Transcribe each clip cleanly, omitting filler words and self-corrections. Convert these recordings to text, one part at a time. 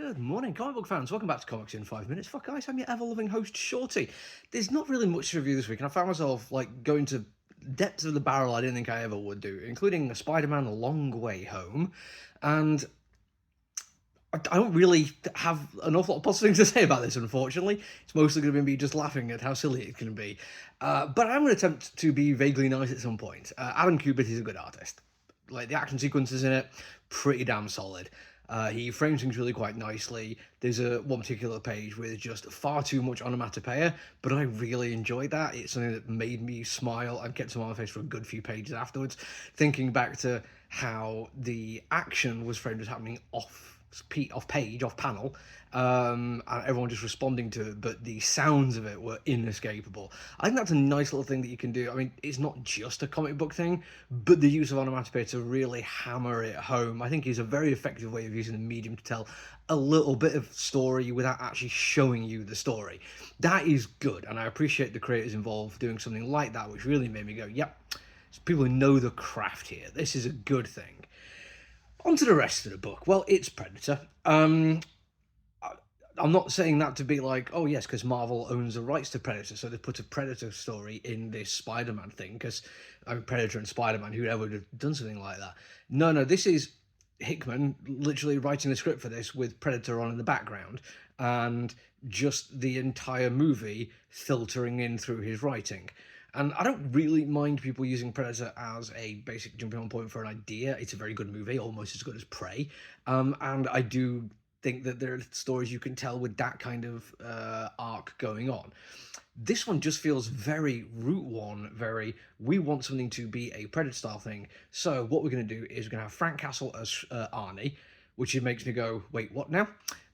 Good morning, comic book fans. Welcome back to Comics in 5 Minutes. Fuck guys, I'm your ever-loving host, Shorty. There's not really much to review this week, and I found myself going to depths of the barrel I didn't think I ever would do, including a Spider-Man A Long Way Home, and I don't really have an awful lot of positive things to say about this, unfortunately. It's mostly going to be me just laughing at how silly it can be. But I'm going to attempt to be vaguely nice at some point. Adam Kubert is a good artist. Like, the action sequences in it, pretty damn solid. He frames things really quite nicely. There's one particular page with just far too much onomatopoeia, but I really enjoyed that. It's something that made me smile and kept some on my face for a good few pages afterwards, thinking back to how the action was framed as happening off panel, and everyone just responding to it, but the sounds of it were inescapable. I think that's a nice little thing that you can do. I mean, it's not just a comic book thing, but the use of onomatopoeia to really hammer it home, I think, is a very effective way of using the medium to tell a little bit of story without actually showing you the story. That is good, and I appreciate the creators involved doing something like that, which really made me go, yep, people who know the craft here. This is a good thing. On to the rest of the book. Well, it's Predator. I'm not saying that to be like, oh yes, because Marvel owns the rights to Predator, so they put a Predator story in this Spider-Man thing, because Predator and Spider-Man, whoever would have done something like that? No, this is Hickman literally writing the script for this with Predator on in the background, and just the entire movie filtering in through his writing. And I don't really mind people using Predator as a basic jumping on point for an idea. It's a very good movie, almost as good as Prey. And I do think that there are stories you can tell with that kind of arc going on. This one just feels very Route One, very, we want something to be a Predator style thing. So what we're going to do is we're going to have Frank Castle as Arnie, which it makes me go, wait, what now?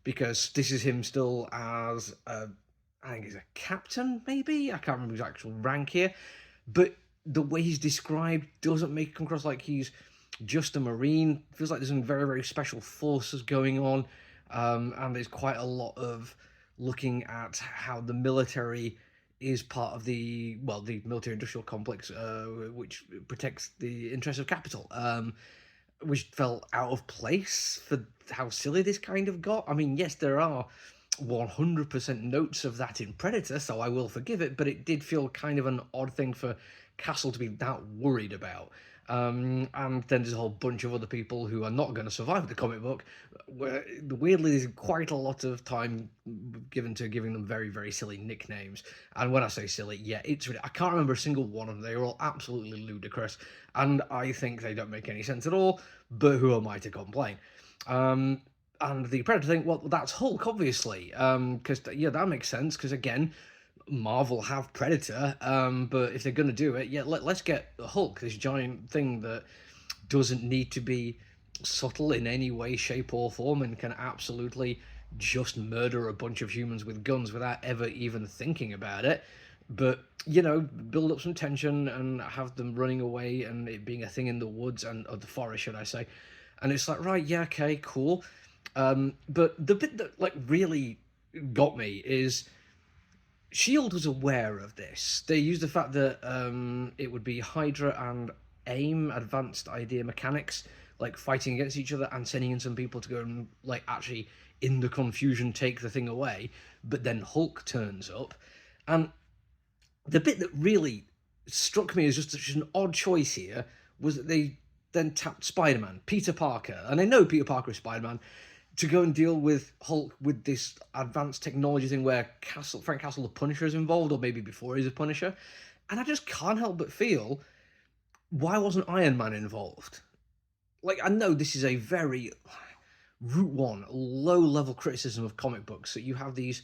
Because this is him still as I think he's a captain, maybe? I can't remember his actual rank here. But the way he's described doesn't make him come across like he's just a Marine. It feels like there's some very, very special forces going on. And there's quite a lot of looking at how the military is part of the military-industrial complex, which protects the interests of capital. Which felt out of place for how silly this kind of got. I mean, yes, there are 100% notes of that in Predator, so I will forgive it, but it did feel kind of an odd thing for Castle to be that worried about. And then there's a whole bunch of other people who are not going to survive the comic book, where weirdly there's quite a lot of time given to giving them very, very silly nicknames. And when I say silly, yeah, I can't remember a single one of them. They were all absolutely ludicrous, and I think they don't make any sense at all, but who am I to complain? And the Predator thing, well, that's Hulk, obviously, because that makes sense. Because again, Marvel have Predator, but if they're gonna do it, let's get Hulk, this giant thing that doesn't need to be subtle in any way, shape, or form, and can absolutely just murder a bunch of humans with guns without ever even thinking about it. But build up some tension and have them running away and it being a thing in the woods or the forest, should I say? And it's like, right, yeah, okay, cool. But the bit that really got me is Shield was aware of this. They used the fact that it would be Hydra and AIM, Advanced Idea Mechanics, fighting against each other and sending in some people to go and actually in the confusion take the thing away. But then Hulk turns up, and the bit that really struck me as just such an odd choice here was that they then tapped Spider-Man, Peter Parker, and I know Peter Parker is Spider-Man, to go and deal with Hulk with this advanced technology thing where Frank Castle, the Punisher, is involved, or maybe before he's a Punisher. And I just can't help but feel, why wasn't Iron Man involved? I know this is a very Route One, low-level criticism of comic books, that you have these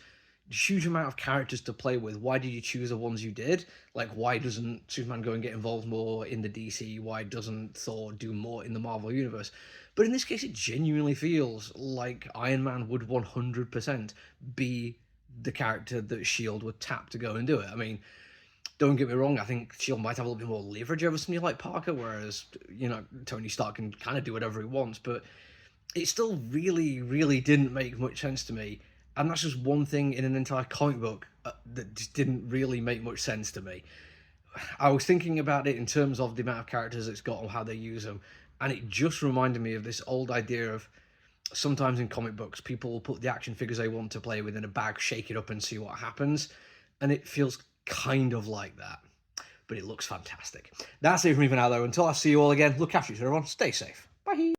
huge amount of characters to play with. Why did you choose the ones you did? Why doesn't Superman go and get involved more in the DC? Why doesn't Thor do more in the Marvel Universe? But in this case, it genuinely feels like Iron Man would 100% be the character that S.H.I.E.L.D. would tap to go and do it. I mean, don't get me wrong, I think S.H.I.E.L.D. might have a little bit more leverage over somebody like Parker, whereas, Tony Stark can kind of do whatever he wants, but it still really, really didn't make much sense to me. And that's just one thing in an entire comic book that just didn't really make much sense to me. I was thinking about it in terms of the amount of characters it's got and how they use them, and it just reminded me of this old idea of sometimes in comic books, people will put the action figures they want to play with in a bag, shake it up and see what happens. And it feels kind of like that. But it looks fantastic. That's it from me for now, though. Until I see you all again, look after each other, everyone. Stay safe. Bye.